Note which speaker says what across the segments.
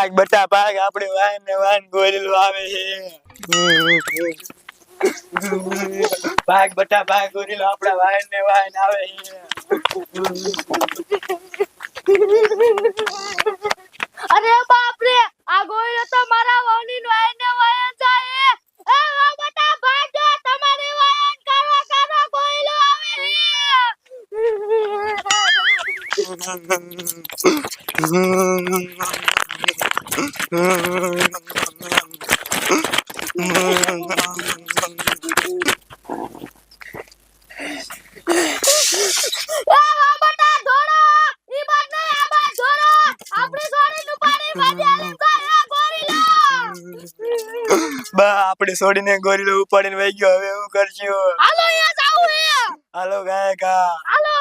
Speaker 1: ભાગ બટા ભાગ આપણે વાન ને વાન ગોરેલો આવે છે ભાગ બટા ભાગ ગોરેલો આપણા વાન ને વાન આવે છે
Speaker 2: અરે બાપ રે આ ગોળીઓ તો મારા વહુની વાયને વાયન જાય એ ઓ બટા ભાગો તમારી વાયન કરો ગોળીઓ આવે
Speaker 1: બા આપણે છોડીને ગોરીલો ઉપાડીને વઈ ગયો હવે હું કરશું
Speaker 2: હાલો અહીંયા જાવું હે
Speaker 1: હાલો ગાયકા
Speaker 2: હાલો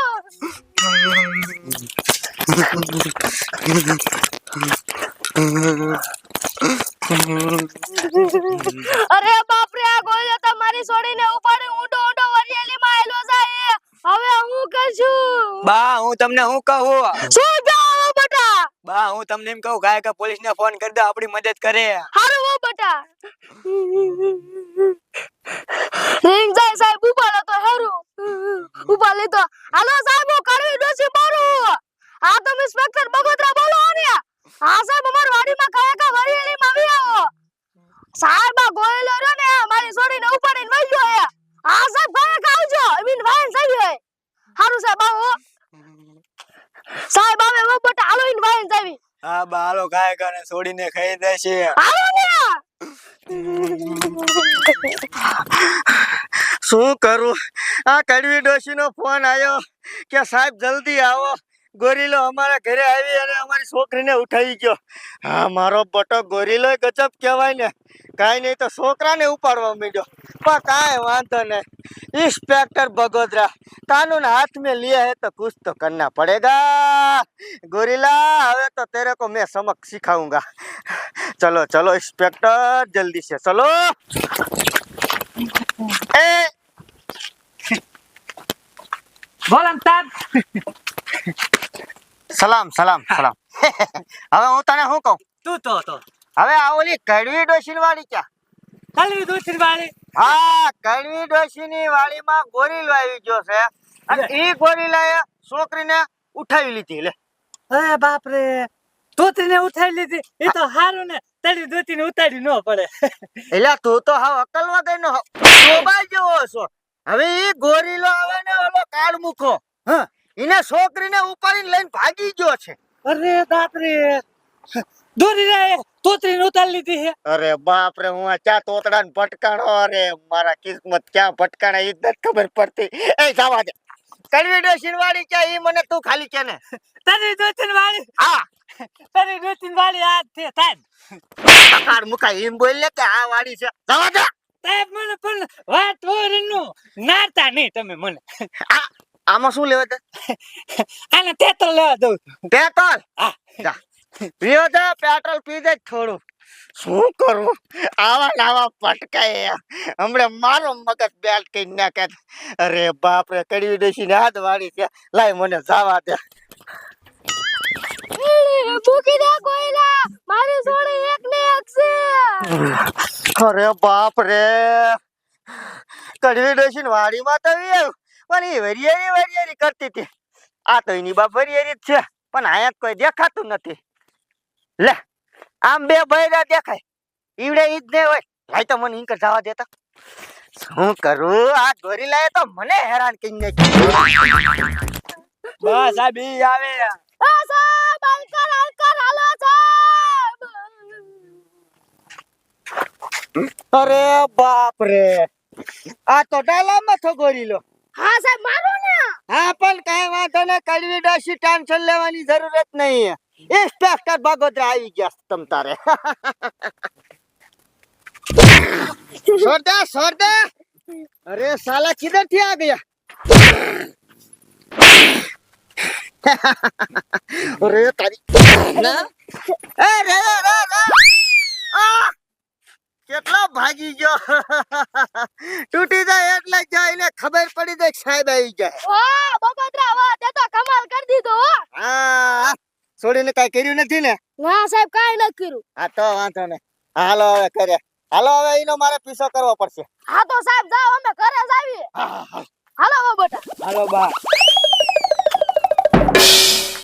Speaker 2: અરે બાપ રે આ ગોળીઓ તો મારી છોડીને ઉપાડી ઊંડો વરિયાળીમાં આયલો જાય હવે હું કરશું
Speaker 1: બા હું તમને હું કહું
Speaker 2: શું જાવ બટા
Speaker 1: બા હું તમને એમ કહું ગાયકા પોલીસને ફોન કરી દો આપણી મદદ કરે
Speaker 2: હારું હો બટા રિંગ જાય સાહેબ ઉપાડો તો હારું ઉપાડ લીધો હાલો સાહેબ હું કડવી ડોસી મારું આ તો ઇન્સ્પેક્ટર બગોદરા બોલો ને હા સાહેબ અમાર વાડીમાં ગાયકા વરિયાળીમાં આવી આવો સાહેબ આ ગોળીલો રહ્યો ને મારી છોડીને ઉપાડીને વઈ ગયો હે હા સાહેબ ગાયકા આવજો ઈન વાયન જાય હારું સાહેબ આવો સાહેબ આવે વો બટા હાલો ઈન વાયન જાવી
Speaker 1: હા બા હાલો ગાયકાને છોડીને ખાઈ દેશે
Speaker 2: હાલો ને
Speaker 3: શું કરું આ કડવી ડોશીનો ફોન આવ્યો કે સાહેબ જલ્દી આવો ગોરીલો અમારા ઘરે આવી અને અમારી છોકરીને ઉઠાવી ગયો હા મારો બટો ગોરીલો ગજબ કહેવાય ને કાંઈ નહીં તો છોકરાને ઉપાડવા માંડ્યો પણ કાંઈ વાંધો નહીં इंस्पेक्टर बगोदरा कानून हाथ में लिया है तो कुछ तो करना पड़ेगा गोरिल्ला हवे तो तेरे को मैं सबक सिखाऊंगा चलो चलो इंस्पेक्टर जल्दी से चलो ए
Speaker 4: બોલમ તાર
Speaker 3: સલામ સલામ સલામ હવે હું તને શું કહું
Speaker 4: તું તો
Speaker 3: હવે આ ઓલી કડવી ડોશીની વાડી ક્યાં
Speaker 4: ખાલી દૂધ વાળી
Speaker 3: હા કડવી ડોશીની વાડીમાં ગોરીલો આવી ગયો છે અને ઈ ગોરીલાએ છોકરીને ઉઠાવી લીધી લે
Speaker 4: અરે બાપ રે દૂધને ઉઠાવી લીધી એ તો હારું ને તારી દૂધને ઉતારી ન પડે
Speaker 3: એલા તું તો હાવ અકલ વગરનો શોભા જેવો છો હવે ઈ ગોરીલો આવે ને ઓલો કાળ મુખો હા ઈને છોકરીને ઉપાડીને લઈને ભાગી ગયો છે
Speaker 4: અરે બાપ રે દોરી રે તોતરીને ઉતારી લીધી છે
Speaker 3: અરે બાપ રે હું આ ચા તોતડાને ભટકાણો અરે મારા કિસ્મત ક્યાં ભટકાણા ઈ જ નથી ખબર પડતી એ જવા દે કડવી ડોશીની વાડી ક્યાં ઈ મને તું ખાલી કે ને
Speaker 4: તારી દૂધની વાળી
Speaker 3: હા
Speaker 4: તારી દૂધની વાળી આ છે તાન
Speaker 3: કાળ મુખા એમ બોલ ને કે આ વાડી છે જવા દે
Speaker 4: સાહેબ મને પણ વાત વરનું નારતા નહીં તમે મને
Speaker 3: આમાં શું લેવા દે
Speaker 4: આને તેતર લેવા દઉં
Speaker 3: પેટ્રોલ
Speaker 4: હા
Speaker 3: જા પીઓ દે પેટ્રોલ પી દે થોડું શું કરું આવા નાવા પટકાય હમણે મારો મગજ બેલ્ટ કઈ નાખે અરે બાપ રે કડવી ડોશીને હાથ વાળી છે લાય મને જવા દે
Speaker 2: મૂકી દે કોઈલા મારી છોડી એક ને એક છે
Speaker 3: અરે બાપ રે કડવી ડોશીને વાડીમાં તો પણ એ વરિયારી કરતી હતી આ તો એની બાપ વરિયારી જ છે પણ આયા કોઈ દેખાતું નથી લે આમ બે બૈરા દેખાય ઈવડે ઈ જ નહીં હોય લાય તો મને ઇન્કર જવા દેતા શું કરું આ ગોરીલાએ તો મને હેરાન કરી નાખ્યું
Speaker 1: બસ આ બી આવે
Speaker 2: આ સાહેબ હલકર હાલો સાહેબ
Speaker 3: અરે બાપ રે આ તો ડાલામાં થો ગોરીલો
Speaker 2: હા સાહેબ મારો ને
Speaker 3: હા પણ કઈ વાંધો ને કડવી ડોશી ટેન્શન લેવાની જરૂરત નહીં इंस्पेक्टर बगोदरा આવી ગયા તમ તારે छोड़ दे अरे साला किधर थी आ गया अरे तारी ना अरे रे आ કેટલો ભાગી ગયો તૂટી જાય એટલે જઈને ખબર પડી જાય સાહેબ આવી જાય
Speaker 2: ઓ બગોદરા વા તે તો કમાલ કરી દીધો
Speaker 3: હા છોડીને કાઈ કર્યું નથી ને?
Speaker 2: ના સાહેબ કાઈ ન કર્યું.
Speaker 3: હા તો વાંધો નહીં. હાલો હવે કરે. હાલો હવે એનો મારે પીછો કરવો પડશે.
Speaker 2: હા તો સાહેબ જાઓ અમે ઘરે જ આવીએ.
Speaker 3: હા, હા, હા.
Speaker 2: હાલો બટા.
Speaker 1: હાલો બા